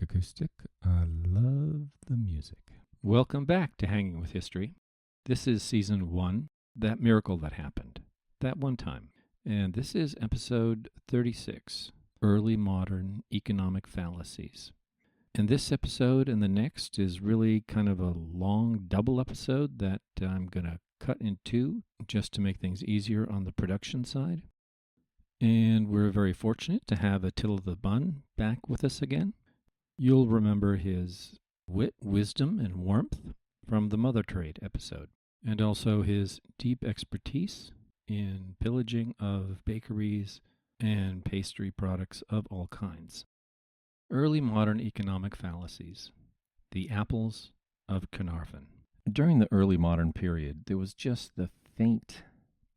acoustic. I love the music. Welcome back to Hanging with History. This is Season 1, That Miracle That Happened, That One Time. And this is Episode 36, Early Modern Economic Fallacies. And this episode and the next is really kind of a long double episode that I'm going to cut in two just to make things easier on the production side. And we're very fortunate to have Attila the Bun back with us again. You'll remember his wit, wisdom, and warmth from the Mother Trade episode, and also his deep expertise in pillaging of bakeries and pastry products of all kinds. Early modern economic fallacies, the Apples of Caernarvon. During the early modern period, there was just the faint,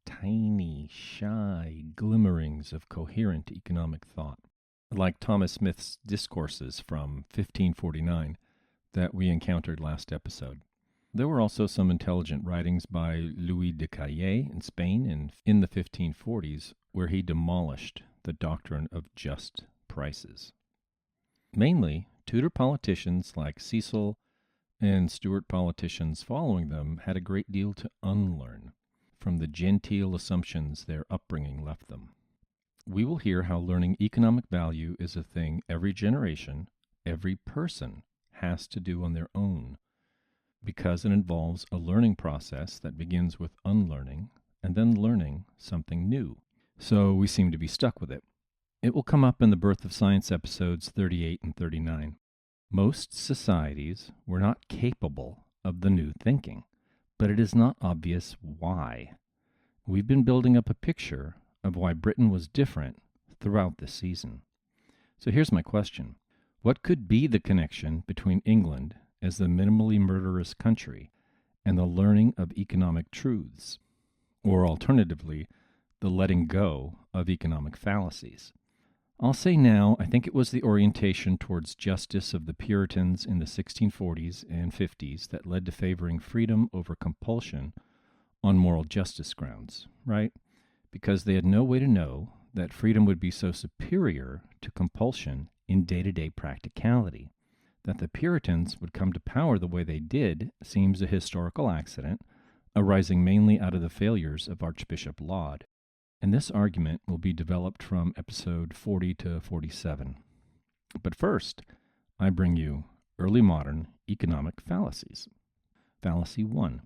tiny, shy glimmerings of coherent economic thought, like Thomas Smith's discourses from 1549 that we encountered last episode. There were also some intelligent writings by Louis de Caille in Spain in the 1540s, where he demolished the doctrine of just prices. Mainly, Tudor politicians like Cecil and Stuart politicians following them had a great deal to unlearn from the genteel assumptions their upbringing left them. We will hear how learning economic value is a thing every generation, every person has to do on their own, because it involves a learning process that begins with unlearning and then learning something new. So we seem to be stuck with it. It will come up in the Birth of Science episodes 38 and 39. Most societies were not capable of the new thinking, but it is not obvious why. We've been building up a picture of why Britain was different throughout this season. So here's my question. What could be the connection between England as the minimally murderous country and the learning of economic truths? Or alternatively, the letting go of economic fallacies? I'll say now, I think it was the orientation towards justice of the Puritans in the 1640s and 50s that led to favoring freedom over compulsion on moral justice grounds, right? Because they had no way to know that freedom would be so superior to compulsion in day-to-day practicality. That the Puritans would come to power the way they did seems a historical accident, arising mainly out of the failures of Archbishop Laud. And this argument will be developed from episode 40 to 47. But first, I bring you early modern economic fallacies. Fallacy 1,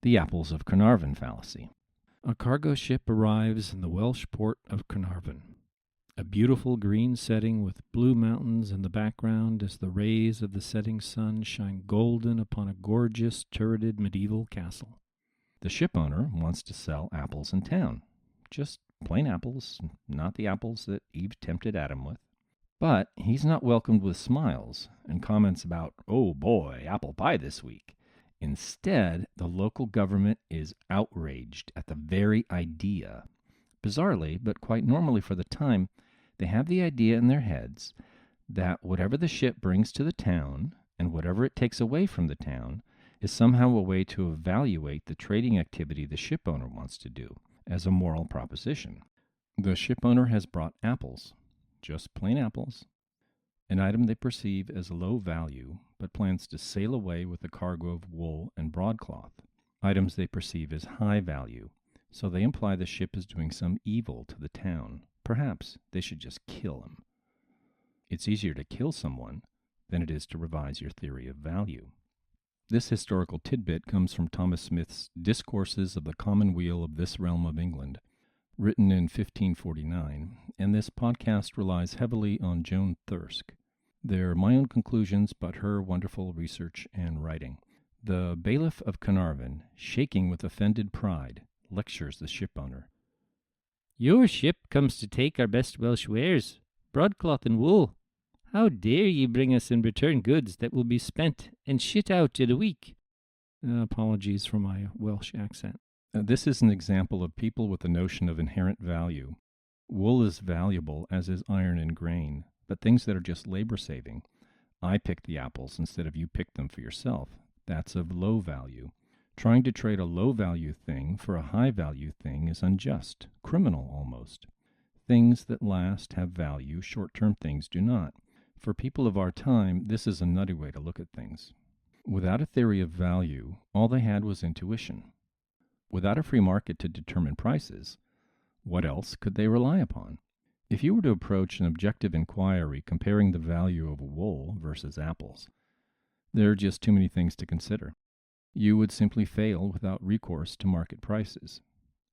the Apples of Caernarvon Fallacy. A cargo ship arrives in the Welsh port of Caernarvon. A beautiful green setting with blue mountains in the background as the rays of the setting sun shine golden upon a gorgeous turreted medieval castle. The ship owner wants to sell apples in town. Just plain apples, not the apples that Eve tempted Adam with. But he's not welcomed with smiles and comments about, "Oh boy, apple pie this week." Instead, the local government is outraged at the very idea. Bizarrely, but quite normally for the time, they have the idea in their heads that whatever the ship brings to the town and whatever it takes away from the town is somehow a way to evaluate the trading activity the ship owner wants to do as a moral proposition. The ship owner has brought apples, just plain apples, an item they perceive as low value, but plans to sail away with a cargo of wool and broadcloth, items they perceive as high value, so they imply the ship is doing some evil to the town. Perhaps they should just kill him. It's easier to kill someone than it is to revise your theory of value. This historical tidbit comes from Thomas Smith's Discourses of the Commonweal of this Realm of England, written in 1549, and this podcast relies heavily on Joan Thirsk. They're my own conclusions, but her wonderful research and writing. The bailiff of Caernarvon, shaking with offended pride, lectures the ship owner. "Your ship comes to take our best Welsh wares, broadcloth and wool. How dare ye bring us in return goods that will be spent and shit out in a week?" Apologies for my Welsh accent. This is an example of people with the notion of inherent value. Wool is valuable, as is iron and grain, but things that are just labor-saving. I picked the apples instead of you picked them for yourself. That's of low value. Trying to trade a low-value thing for a high-value thing is unjust, criminal almost. Things that last have value, short-term things do not. For people of our time, this is a nutty way to look at things. Without a theory of value, all they had was intuition. Without a free market to determine prices, what else could they rely upon? If you were to approach an objective inquiry comparing the value of wool versus apples, there are just too many things to consider. You would simply fail without recourse to market prices.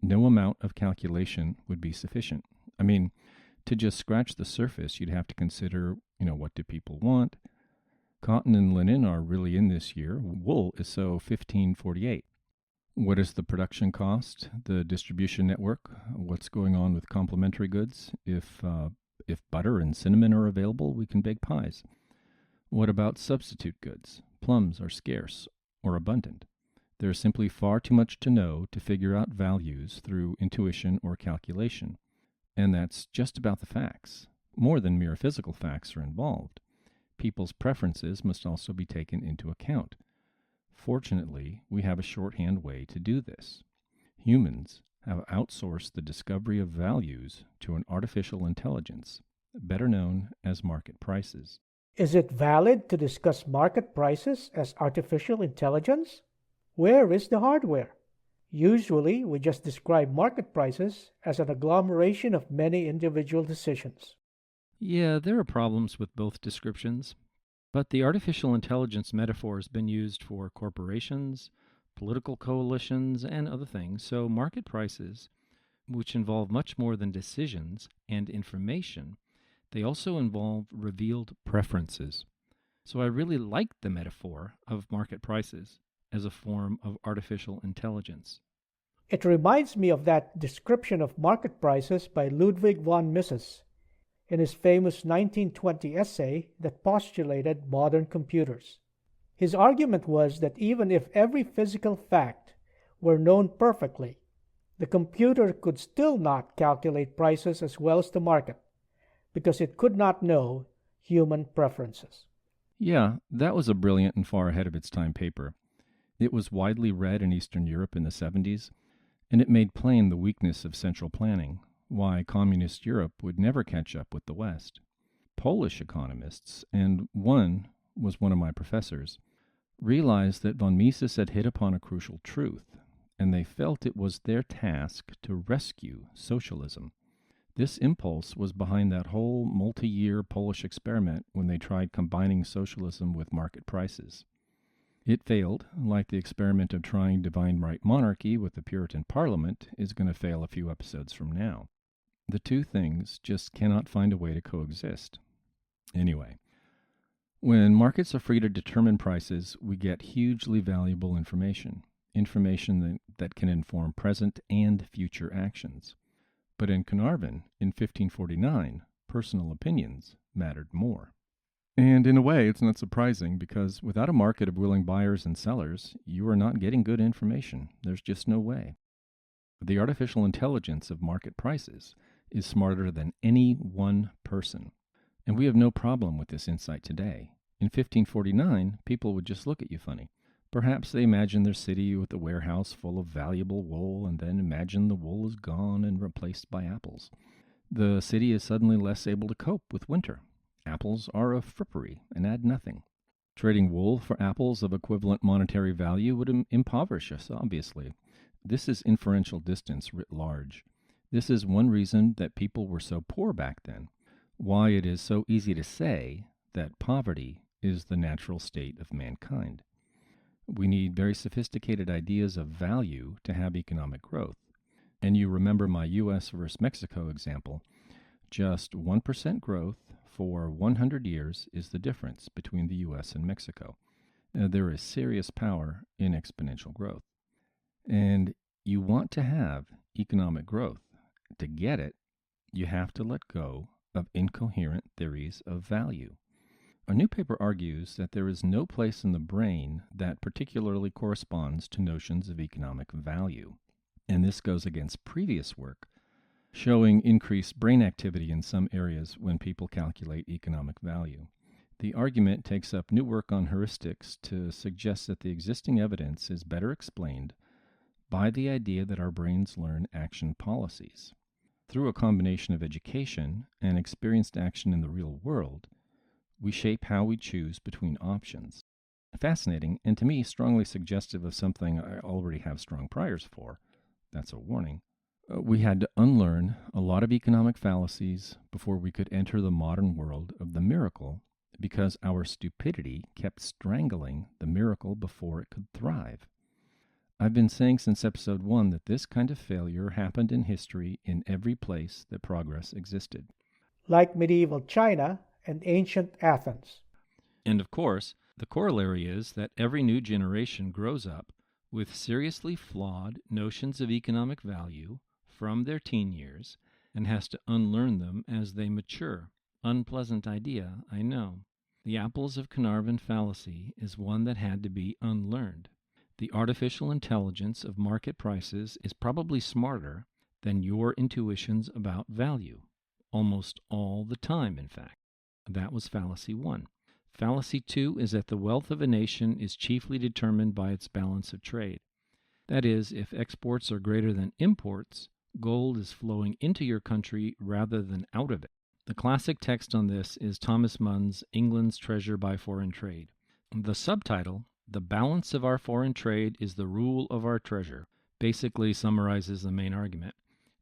No amount of calculation would be sufficient. I mean, to just scratch the surface, you'd have to consider, what do people want? Cotton and linen are really in this year. Wool is so 1548. What is the production cost? The distribution network? What's going on with complementary goods? If butter and cinnamon are available, we can bake pies. What about substitute goods? Plums are scarce or abundant. There's simply far too much to know to figure out values through intuition or calculation. And that's just about the facts. More than mere physical facts are involved. People's preferences must also be taken into account. Fortunately, we have a shorthand way to do this. Humans have outsourced the discovery of values to an artificial intelligence, better known as market prices. Is it valid to discuss market prices as artificial intelligence? Where is the hardware? Usually, we just describe market prices as an agglomeration of many individual decisions. Yeah, there are problems with both descriptions, but the artificial intelligence metaphor has been used for corporations, political coalitions, and other things, so market prices, which involve much more than decisions and information, they also involve revealed preferences. So I really like the metaphor of market prices as a form of artificial intelligence. It reminds me of that description of market prices by Ludwig von Mises in his famous 1920 essay that postulated modern computers. His argument was that even if every physical fact were known perfectly, the computer could still not calculate prices as well as the market, because it could not know human preferences. Yeah, that was a brilliant and far ahead of its time paper. It was widely read in Eastern Europe in the 70s, and it made plain the weakness of central planning, why communist Europe would never catch up with the West. Polish economists, and one was one of my professors, realized that von Mises had hit upon a crucial truth, and they felt it was their task to rescue socialism. This impulse was behind that whole multi-year Polish experiment when they tried combining socialism with market prices. It failed, like the experiment of trying divine right monarchy with the Puritan Parliament is going to fail a few episodes from now. The two things just cannot find a way to coexist. Anyway, when markets are free to determine prices, we get hugely valuable information that can inform present and future actions. But in Caernarvon, in 1549, personal opinions mattered more. And in a way, it's not surprising, because without a market of willing buyers and sellers, you are not getting good information. There's just no way. The artificial intelligence of market prices is smarter than any one person. And we have no problem with this insight today. In 1549, people would just look at you funny. Perhaps they imagine their city with a warehouse full of valuable wool, and then imagine the wool is gone and replaced by apples. The city is suddenly less able to cope with winter. Apples are a frippery and add nothing. Trading wool for apples of equivalent monetary value would impoverish us, obviously. This is inferential distance writ large. This is one reason that people were so poor back then, why it is so easy to say that poverty is the natural state of mankind. We need very sophisticated ideas of value to have economic growth. And you remember my U.S. versus Mexico example. Just 1% growth for 100 years is the difference between the U.S. and Mexico. There is serious power in exponential growth. And you want to have economic growth. To get it, you have to let go of incoherent theories of value. Our new paper argues that there is no place in the brain that particularly corresponds to notions of economic value. And this goes against previous work showing increased brain activity in some areas when people calculate economic value. The argument takes up new work on heuristics to suggest that the existing evidence is better explained by the idea that our brains learn action policies. Through a combination of education and experienced action in the real world, We shape how we choose between options. Fascinating, and to me, strongly suggestive of something I already have strong priors for. That's a warning. We had to unlearn a lot of economic fallacies before we could enter the modern world of the miracle, because our stupidity kept strangling the miracle before it could thrive. I've been saying since episode 1 that this kind of failure happened in history in every place that progress existed. Like medieval China and ancient Athens. And of course, the corollary is that every new generation grows up with seriously flawed notions of economic value from their teen years and has to unlearn them as they mature. Unpleasant idea, I know. The Apples of Caernarvon Fallacy is one that had to be unlearned. The artificial intelligence of market prices is probably smarter than your intuitions about value. Almost all the time, in fact. That was Fallacy 1. Fallacy 2 is that the wealth of a nation is chiefly determined by its balance of trade. That is, if exports are greater than imports, gold is flowing into your country rather than out of it. The classic text on this is Thomas Munn's England's Treasure by Foreign Trade. The subtitle, "The Balance of Our Foreign Trade is the Rule of Our Treasure," basically summarizes the main argument.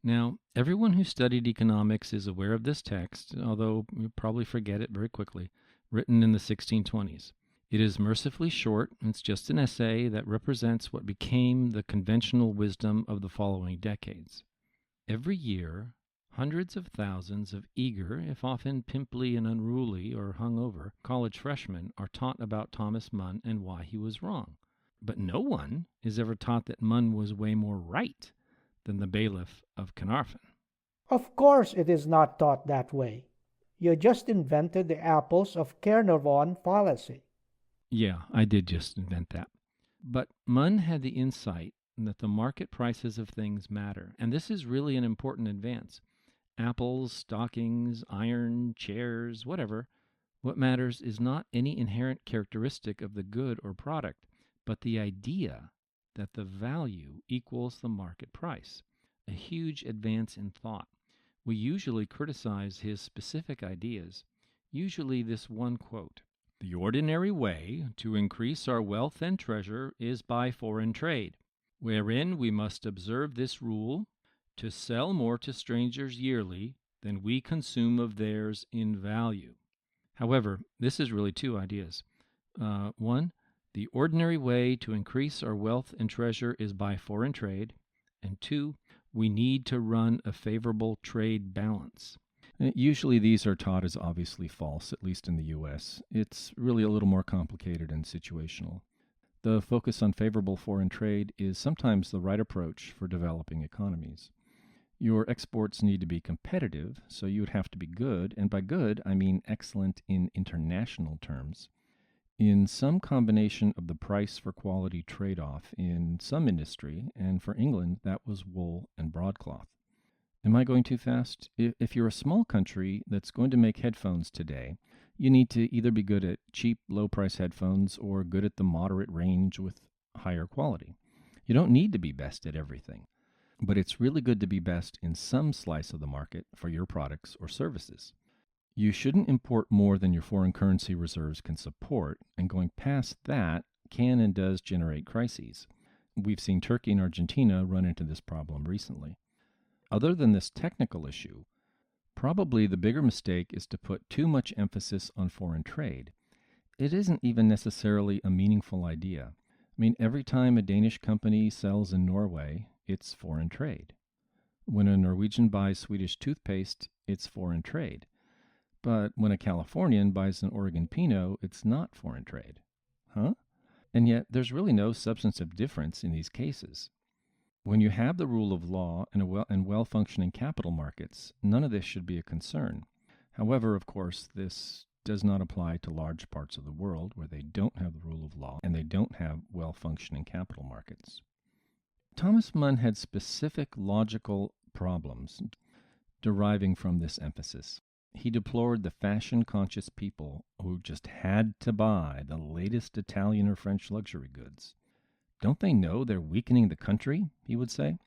Now, everyone who studied economics is aware of this text, although you'll probably forget it very quickly, written in the 1620s. It is mercifully short. It's just an essay that represents what became the conventional wisdom of the following decades. Every year, hundreds of thousands of eager, if often pimply and unruly or hungover, college freshmen are taught about Thomas Munn and why he was wrong. But no one is ever taught that Munn was way more right than the bailiff of Caernarvon. Of course it is not taught that way. You just invented the Apples of Caernarvon Fallacy. Yeah, I did just invent that. But Munn had the insight that the market prices of things matter, and this is really an important advance. Apples, stockings, iron, chairs, whatever. What matters is not any inherent characteristic of the good or product, but the idea that the value equals the market price. A huge advance in thought. We usually criticize his specific ideas, usually this one quote: "The ordinary way to increase our wealth and treasure is by foreign trade, wherein we must observe this rule, to sell more to strangers yearly than we consume of theirs in value." However, this is really two ideas. One, the ordinary way to increase our wealth and treasure is by foreign trade. And two, we need to run a favorable trade balance. Usually these are taught as obviously false, at least in the U.S. It's really a little more complicated and situational. The focus on favorable foreign trade is sometimes the right approach for developing economies. Your exports need to be competitive, so you would have to be good, and by good, I mean excellent in international terms, in some combination of the price for quality trade-off in some industry, and for England, that was wool and broadcloth. Am I going too fast? If you're a small country that's going to make headphones today, you need to either be good at cheap, low-price headphones or good at the moderate range with higher quality. You don't need to be best at everything, but it's really good to be best in some slice of the market for your products or services. You shouldn't import more than your foreign currency reserves can support, and going past that can and does generate crises. We've seen Turkey and Argentina run into this problem recently. Other than this technical issue, probably the bigger mistake is to put too much emphasis on foreign trade. It isn't even necessarily a meaningful idea. I mean, every time a Danish company sells in Norway, it's foreign trade. When a Norwegian buys Swedish toothpaste, it's foreign trade. But when a Californian buys an Oregon Pinot, it's not foreign trade. Huh? And yet, there's really no substantive difference in these cases. When you have the rule of law and well-functioning capital markets, none of this should be a concern. However, of course, this does not apply to large parts of the world where they don't have the rule of law and they don't have well-functioning capital markets. Thomas Munn had specific logical problems deriving from this emphasis. He deplored the fashion-conscious people who just had to buy the latest Italian or French luxury goods. Don't they know they're weakening the country, he would say?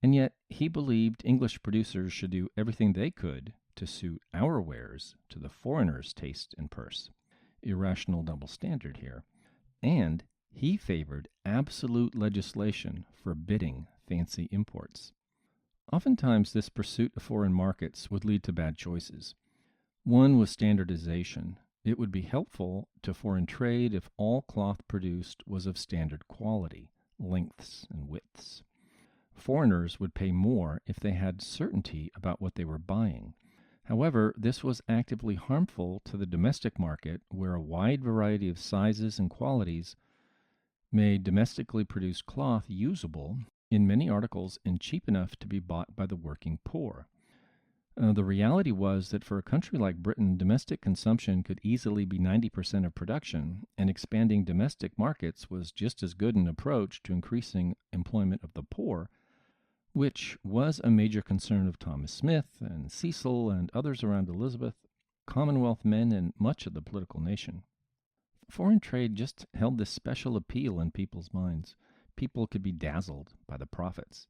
And yet he believed English producers should do everything they could to suit our wares to the foreigner's taste and purse. irrational double standard here. And he favored absolute legislation forbidding fancy imports. Oftentimes, this pursuit of foreign markets would lead to bad choices. One was standardization. It would be helpful to foreign trade if all cloth produced was of standard quality, lengths and widths. Foreigners would pay more if they had certainty about what they were buying. However, this was actively harmful to the domestic market, where a wide variety of sizes and qualities made domestically produced cloth usable in many articles and cheap enough to be bought by the working poor. The reality was that for a country like Britain, domestic consumption could easily be 90% of production, and expanding domestic markets was just as good an approach to increasing employment of the poor, which was a major concern of Thomas Smith and Cecil and others around Elizabeth, Commonwealth men, and much of the political nation. Foreign trade just held this special appeal in people's minds. People could be dazzled by the profits.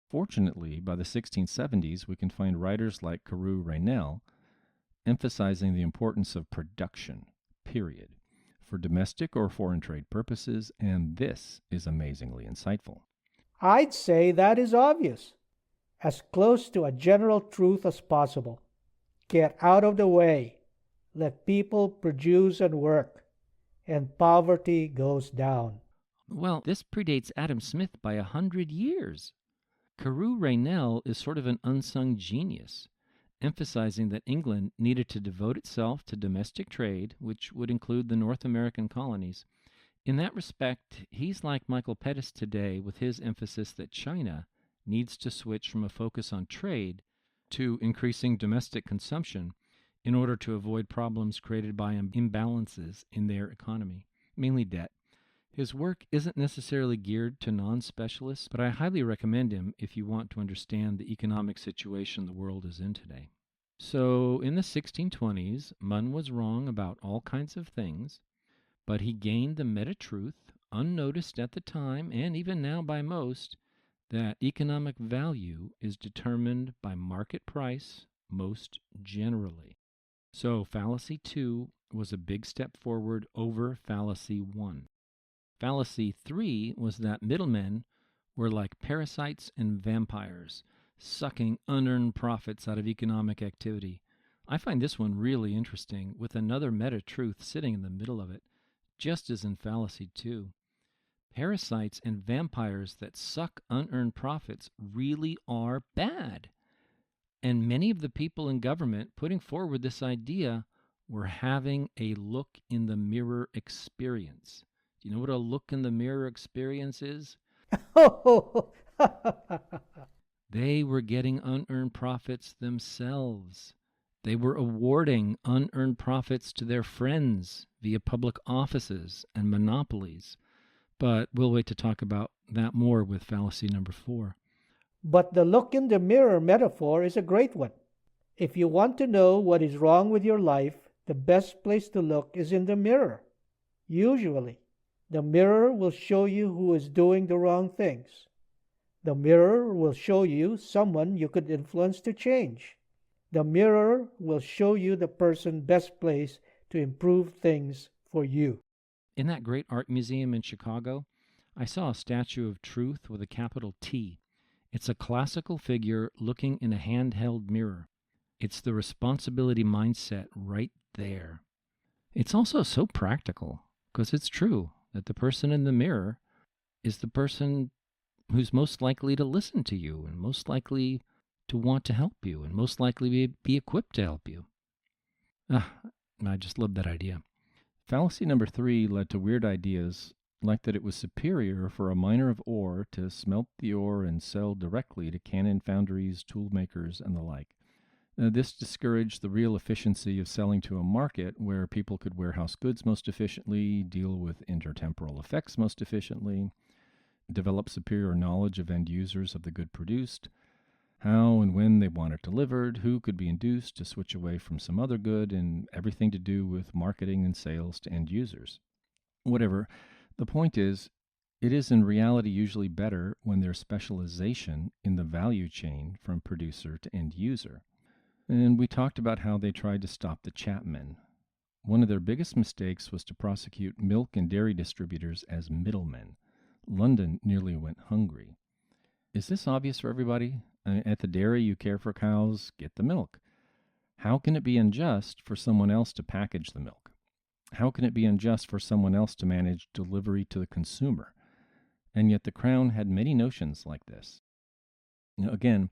Fortunately, by the 1670s, we can find writers like Carew Raynell emphasizing the importance of production, period, for domestic or foreign trade purposes, and this is amazingly insightful. I'd say that is obvious, as close to a general truth as possible. Get out of the way, let people produce and work, and poverty goes down. Well, this predates Adam Smith by 100 years. Carew Raynell is sort of an unsung genius, emphasizing that England needed to devote itself to domestic trade, which would include the North American colonies. In that respect, he's like Michael Pettis today with his emphasis that China needs to switch from a focus on trade to increasing domestic consumption in order to avoid problems created by imbalances in their economy, mainly debt. His work isn't necessarily geared to non-specialists, but I highly recommend him if you want to understand the economic situation the world is in today. So, in the 1620s, Munn was wrong about all kinds of things, but he gained the meta-truth, unnoticed at the time and even now by most, that economic value is determined by market price most generally. So Fallacy 2 was a big step forward over Fallacy 1. Fallacy 3 was that middlemen were like parasites and vampires, sucking unearned profits out of economic activity. I find this one really interesting, with another meta-truth sitting in the middle of it, just as in Fallacy 2. Parasites and vampires that suck unearned profits really are bad. And many of the people in government putting forward this idea were having a look-in-the-mirror experience. Do you know what a look-in-the-mirror experience is? They were getting unearned profits themselves. They were awarding unearned profits to their friends via public offices and monopolies. But we'll wait to talk about that more with fallacy number 4. But the look in the mirror metaphor is a great one. If you want to know what is wrong with your life, the best place to look is in the mirror. Usually, the mirror will show you who is doing the wrong things. The mirror will show you someone you could influence to change. The mirror will show you the person best placed to improve things for you. In that great art museum in Chicago, I saw a statue of truth with a capital T. It's a classical figure looking in a handheld mirror. It's the responsibility mindset right there. It's also so practical, because it's true that the person in the mirror is the person who's most likely to listen to you and most likely to want to help you and most likely be equipped to help you. I just love that idea. Fallacy number 3 led to weird ideas, like that it was superior for a miner of ore to smelt the ore and sell directly to cannon foundries, tool makers, and the like. This discouraged the real efficiency of selling to a market where people could warehouse goods most efficiently, deal with intertemporal effects most efficiently, develop superior knowledge of end users of the good produced, how and when they want it delivered, who could be induced to switch away from some other good, and everything to do with marketing and sales to end users. Whatever, the point is, it is in reality usually better when there's specialization in the value chain from producer to end user. And we talked about how they tried to stop the Chapmen. One of their biggest mistakes was to prosecute milk and dairy distributors as middlemen. London nearly went hungry. Is this obvious for everybody? At the dairy, you care for cows, get the milk. How can it be unjust for someone else to package the milk? How can it be unjust for someone else to manage delivery to the consumer? And yet the Crown had many notions like this. Now, again,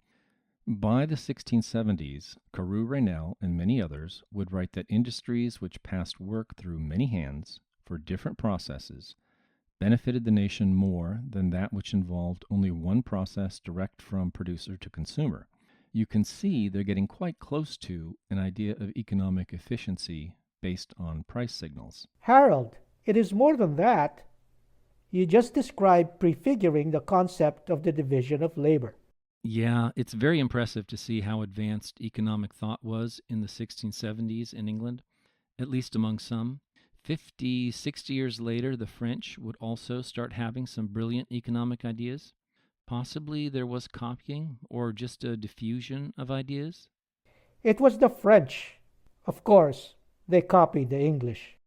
by the 1670s, Carew Raynal and many others would write that industries which passed work through many hands for different processes benefited the nation more than that which involved only one process direct from producer to consumer. You can see they're getting quite close to an idea of economic efficiency based on price signals. Harold, it is more than that. You just described prefiguring the concept of the division of labor. Yeah, it's very impressive to see how advanced economic thought was in the 1670s in England, at least among some. 50, 60 years later, the French would also start having some brilliant economic ideas. Possibly there was copying or just a diffusion of ideas. It was the French. Of course, they copied the English.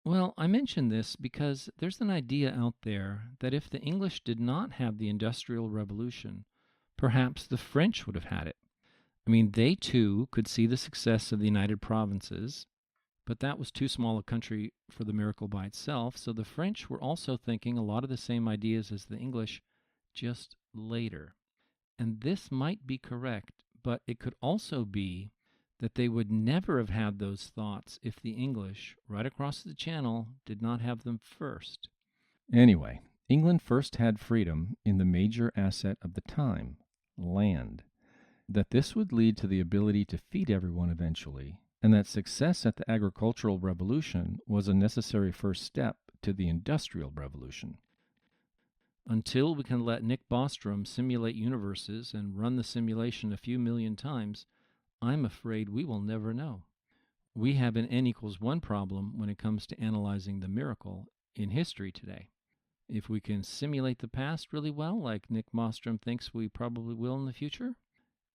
Well, I mention this because there's an idea out there that if the English did not have the Industrial Revolution, perhaps the French would have had it. I mean, they too could see the success of the United Provinces, but that was too small a country for the miracle by itself, so the French were also thinking a lot of the same ideas as the English, just later. And this might be correct, but it could also be that they would never have had those thoughts if the English, right across the channel, did not have them first. Anyway, England first had freedom in the major asset of the time, land. That this would lead to the ability to feed everyone eventually, and that success at the agricultural revolution was a necessary first step to the industrial revolution. Until we can let Nick Bostrom simulate universes and run the simulation a few million times, I'm afraid we will never know. We have an n=1 problem when it comes to analyzing the miracle in history today. If we can simulate the past really well, like Nick Bostrom thinks we probably will in the future,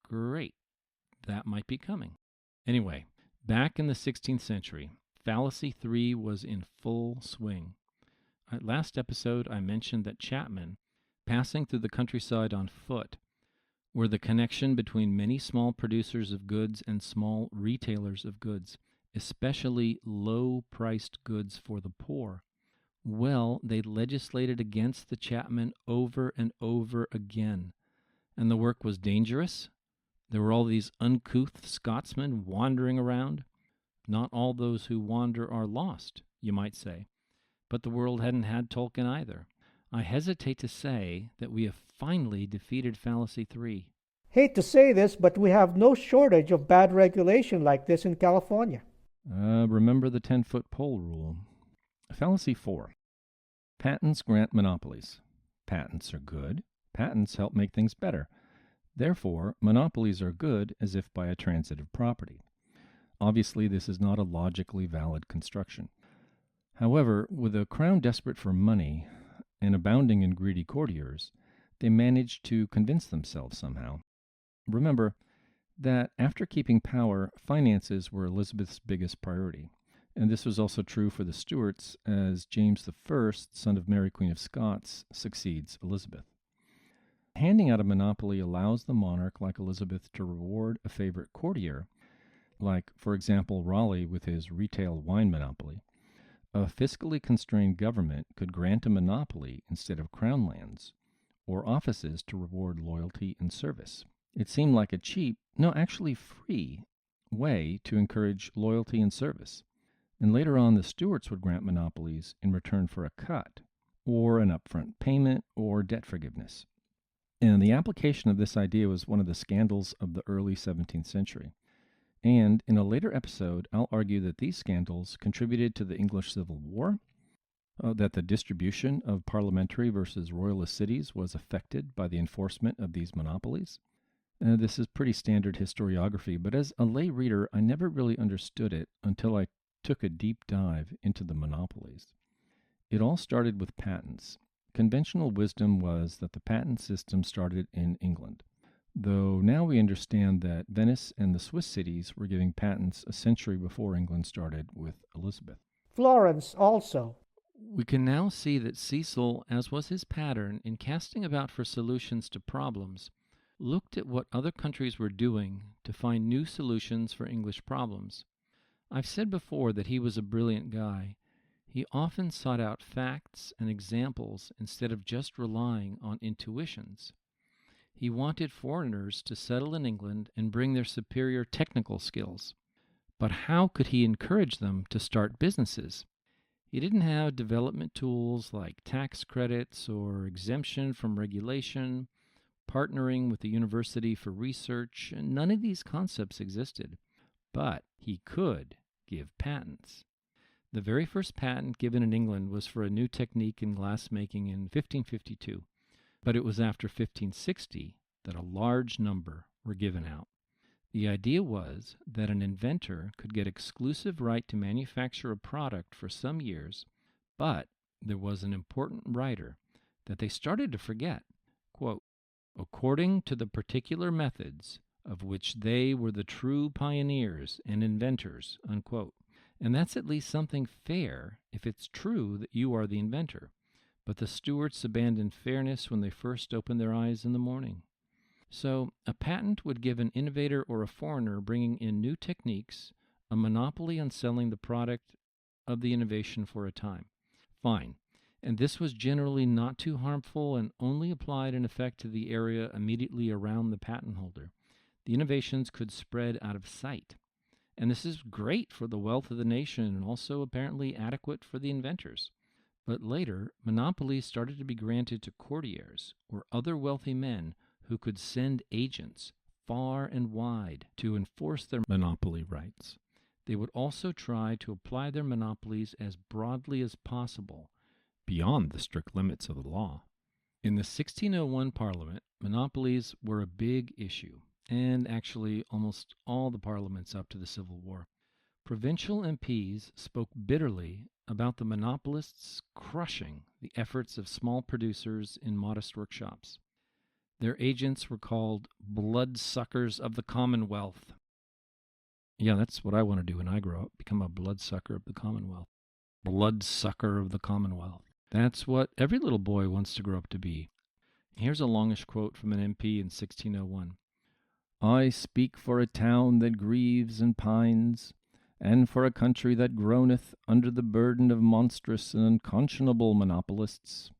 great. That might be coming. Anyway, back in the 16th century, Fallacy 3 was in full swing. Last episode, I mentioned that Chapmen, passing through the countryside on foot, were the connection between many small producers of goods and small retailers of goods, especially low-priced goods for the poor. Well, they legislated against the Chapmen over and over again, and the work was dangerous. There were all these uncouth Scotsmen wandering around. Not all those who wander are lost, you might say. But the world hadn't had Tolkien either. I hesitate to say that we have finally defeated Fallacy 3. Hate to say this, but we have no shortage of bad regulation like this in California. Remember the 10-foot pole rule. Fallacy 4. Patents grant monopolies. Patents are good. Patents help make things better. Therefore, monopolies are good as if by a transitive property. Obviously, this is not a logically valid construction. However, with a crown desperate for money and abounding in greedy courtiers, they managed to convince themselves somehow. Remember that after keeping power, finances were Elizabeth's biggest priority. And this was also true for the Stuarts, as James I, son of Mary, Queen of Scots, succeeds Elizabeth. Handing out a monopoly allows the monarch like Elizabeth to reward a favorite courtier, like, for example, Raleigh with his retail wine monopoly. A fiscally constrained government could grant a monopoly instead of crown lands, or offices to reward loyalty and service. It seemed like a cheap, no, actually free, way to encourage loyalty and service. And later on, the Stuarts would grant monopolies in return for a cut, or an upfront payment, or debt forgiveness. And the application of this idea was one of the scandals of the early 17th century. And in a later episode, I'll argue that these scandals contributed to the English Civil War, that the distribution of parliamentary versus royalist cities was affected by the enforcement of these monopolies. This is pretty standard historiography, but as a lay reader, I never really understood it until I took a deep dive into the monopolies. It all started with patents. Conventional wisdom was that the patent system started in England. though now we understand that Venice and the Swiss cities were giving patents a century before England started with Elizabeth. Florence also. We can now see that Cecil, as was his pattern in casting about for solutions to problems, looked at what other countries were doing to find new solutions for English problems. I've said before that he was a brilliant guy. He often sought out facts and examples instead of just relying on intuitions. He wanted foreigners to settle in England and bring their superior technical skills. But how could he encourage them to start businesses? He didn't have development tools like tax credits or exemption from regulation, partnering with the university for research, and none of these concepts existed. But he could give patents. The very first patent given in England was for a new technique in glassmaking in 1552, but it was after 1560 that a large number were given out. The idea was that an inventor could get exclusive right to manufacture a product for some years, but there was an important rider that they started to forget. Quote, according to the particular methods of which they were the true pioneers and inventors, unquote. And that's at least something fair if it's true that you are the inventor. But the Stuarts abandoned fairness when they first opened their eyes in the morning. So a patent would give an innovator or a foreigner bringing in new techniques a monopoly on selling the product of the innovation for a time. Fine. And this was generally not too harmful and only applied in effect to the area immediately around the patent holder. The innovations could spread out of sight. And this is great for the wealth of the nation and also apparently adequate for the inventors. But later, monopolies started to be granted to courtiers or other wealthy men who could send agents far and wide to enforce their monopoly rights. They would also try to apply their monopolies as broadly as possible, beyond the strict limits of the law. In the 1601 Parliament, monopolies were a big issue, and actually almost all the parliaments up to the Civil War. Provincial MPs spoke bitterly about the monopolists crushing the efforts of small producers in modest workshops. Their agents were called bloodsuckers of the Commonwealth. Yeah, that's what I want to do when I grow up, become a bloodsucker of the Commonwealth. Bloodsucker of the Commonwealth. That's what every little boy wants to grow up to be. Here's a longish quote from an MP in 1601. I speak for a town that grieves and pines, and for a country that groaneth under the burden of monstrous and unconscionable monopolists,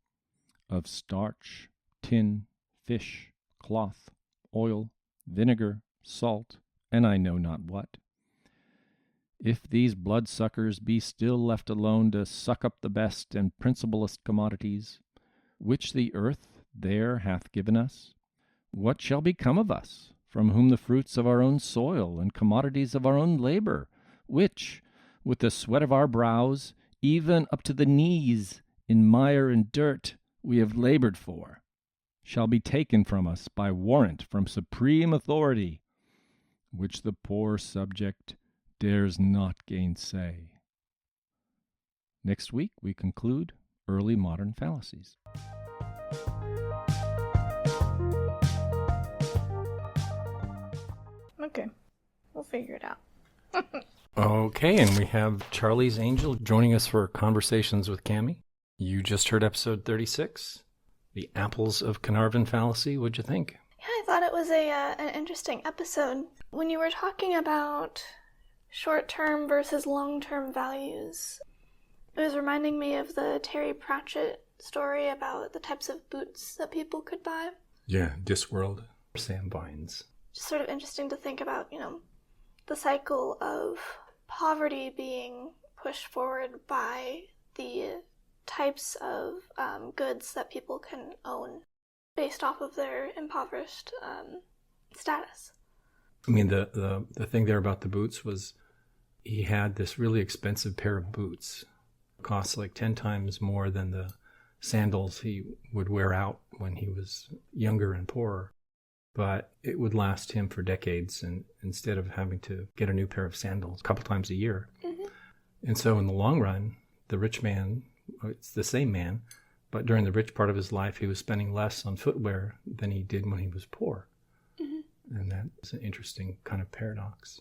of starch, tin, fish, cloth, oil, vinegar, salt, and I know not what. If these bloodsuckers be still left alone to suck up the best and principalest commodities, which the earth there hath given us, what shall become of us, from whom the fruits of our own soil and commodities of our own labor, which, with the sweat of our brows, even up to the knees in mire and dirt, we have labored for, shall be taken from us by warrant from supreme authority, which the poor subject dares not gainsay. Next week we conclude Early Modern Fallacies. Okay, we'll figure it out. Okay, and we have Charlie's Angel joining us for Conversations with Camie. You just heard episode 36, The Apples of Caernarvon Fallacy. What'd you think? Yeah, I thought it was an interesting episode. When you were talking about short-term versus long-term values, it was reminding me of the Terry Pratchett story about the types of boots that people could buy. Yeah, Discworld, Sam Vines. Just sort of interesting to think about, the cycle of poverty being pushed forward by the types of goods that people can own based off of their impoverished status. I mean, the thing there about the boots was he had this really expensive pair of boots. It cost like 10 times more than the sandals he would wear out when he was younger and poorer. But it would last him for decades, and instead of having to get a new pair of sandals a couple times a year. Mm-hmm. And so in the long run, the rich man, it's the same man, but during the rich part of his life, he was spending less on footwear than he did when he was poor. Mm-hmm. And that's an interesting kind of paradox.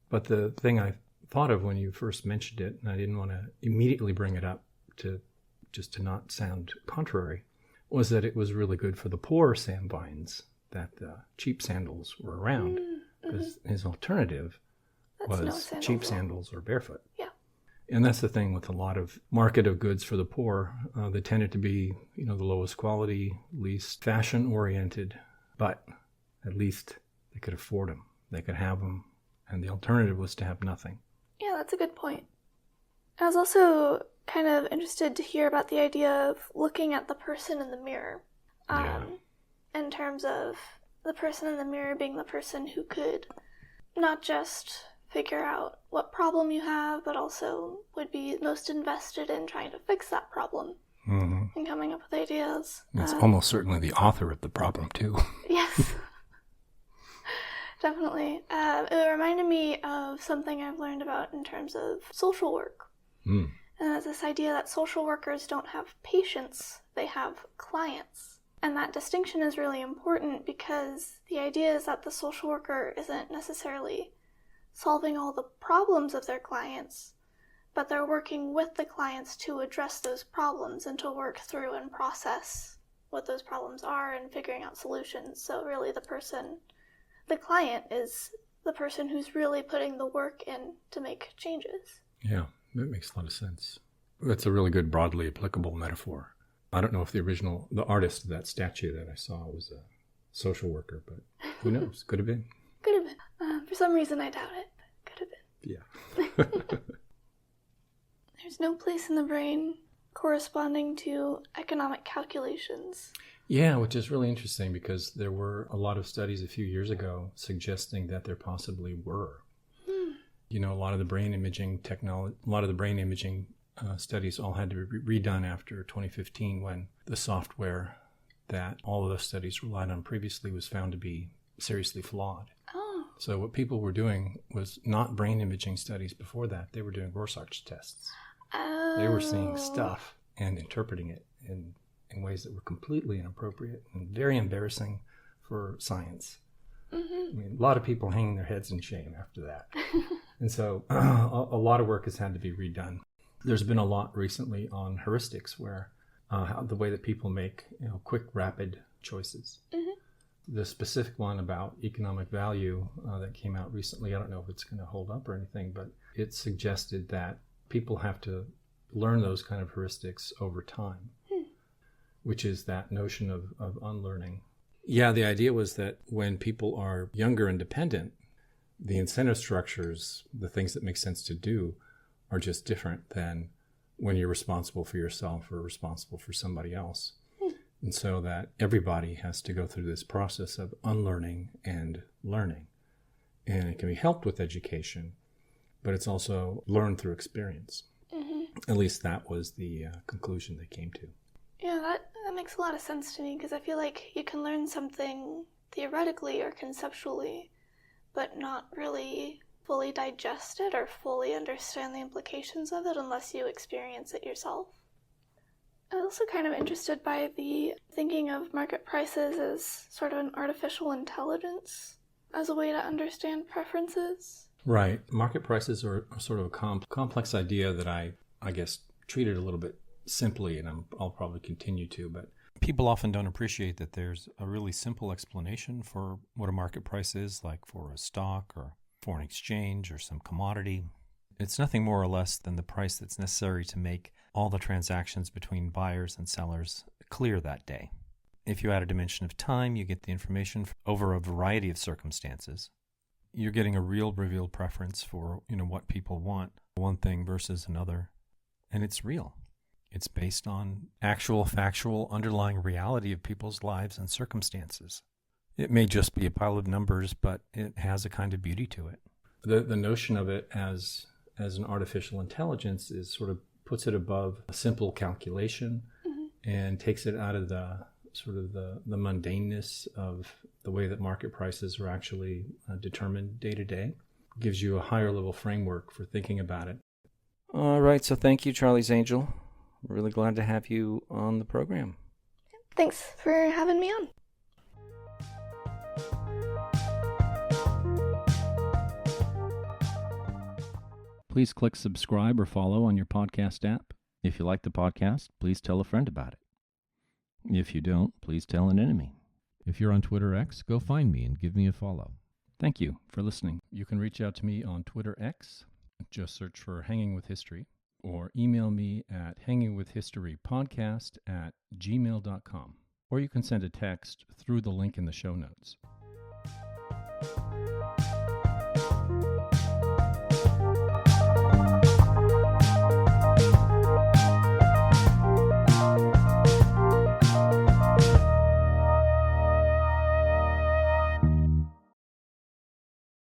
But the thing I thought of when you first mentioned it, and I didn't want to immediately bring it up to not sound contrary, was that it was really good for the poor Sam Vines that the cheap sandals were around, because his alternative was cheap sandals or barefoot. Yeah. And that's the thing with a lot of market of goods for the poor. They tended to be, the lowest quality, least fashion-oriented, but at least they could afford them. They could have them. And the alternative was to have nothing. Yeah, that's a good point. I was also kind of interested to hear about the idea of looking at the person in the mirror. In terms of the person in the mirror being the person who could not just figure out what problem you have, but also would be most invested in trying to fix that problem and coming up with ideas. It's almost certainly the author of the problem, too. Yes. Definitely. It reminded me of something I've learned about in terms of social work. And it's this idea that social workers don't have patients, they have clients. And that distinction is really important because the idea is that the social worker isn't necessarily solving all the problems of their clients, but they're working with the clients to address those problems and to work through and process what those problems are and figuring out solutions. So really the client is the person who's really putting the work in to make changes. Yeah, that makes a lot of sense. That's a really good broadly applicable metaphor. I don't know if the artist of that statue that I saw was a social worker, but who knows? Could have been. Could have been. For some reason, I doubt it. Could have been. Yeah. There's no place in the brain corresponding to economic calculations. Yeah, which is really interesting because there were a lot of studies a few years ago suggesting that there possibly were. A lot of the brain imaging studies all had to be redone after 2015 when the software that all of those studies relied on previously was found to be seriously flawed. Oh. So what people were doing was not brain imaging studies before that. They were doing Rorschach tests. Oh. They were seeing stuff and interpreting it in ways that were completely inappropriate and very embarrassing for science. I mean, a lot of people hanging their heads in shame after that. And so a lot of work has had to be redone. There's been a lot recently on heuristics where the way that people make quick, rapid choices. The specific one about economic value that came out recently, I don't know if it's going to hold up or anything, but it suggested that people have to learn those kind of heuristics over time, which is that notion of unlearning. Yeah, the idea was that when people are younger and dependent, the incentive structures, the things that make sense to do, are just different than when you're responsible for yourself or responsible for somebody else. And so that everybody has to go through this process of unlearning and learning. And it can be helped with education, but it's also learned through experience. At least that was the conclusion they came to. Yeah, that makes a lot of sense to me because I feel like you can learn something theoretically or conceptually, but not really fully digest it or fully understand the implications of it unless you experience it yourself. I'm also kind of interested by the thinking of market prices as sort of an artificial intelligence as a way to understand preferences. Right. Market prices are sort of a complex idea that I guess treated a little bit simply, and I'll probably continue to, but people often don't appreciate that there's a really simple explanation for what a market price is, like for a stock or foreign exchange or some commodity. It's nothing more or less than the price that's necessary to make all the transactions between buyers and sellers clear that day. If you add a dimension of time, you get the information over a variety of circumstances. You're getting a real revealed preference for, what people want, one thing versus another, and it's real. It's based on actual, factual, underlying reality of people's lives and circumstances. It may just be a pile of numbers, but it has a kind of beauty to it. The notion of it as an artificial intelligence is sort of puts it above a simple calculation and takes it out of the sort of the mundaneness of the way that market prices are actually determined day to day. Gives you a higher level framework for thinking about it. All right, so thank you, Charlie's Angel. We're really glad to have you on the program. Thanks for having me on. Please click subscribe or follow on your podcast app. If you like the podcast, please tell a friend about it. If you don't, please tell an enemy. If you're on Twitter X, go find me and give me a follow. Thank you for listening. You can reach out to me on Twitter X. Just search for Hanging with History, or email me at hangingwithhistorypodcast@gmail.com. Or you can send a text through the link in the show notes.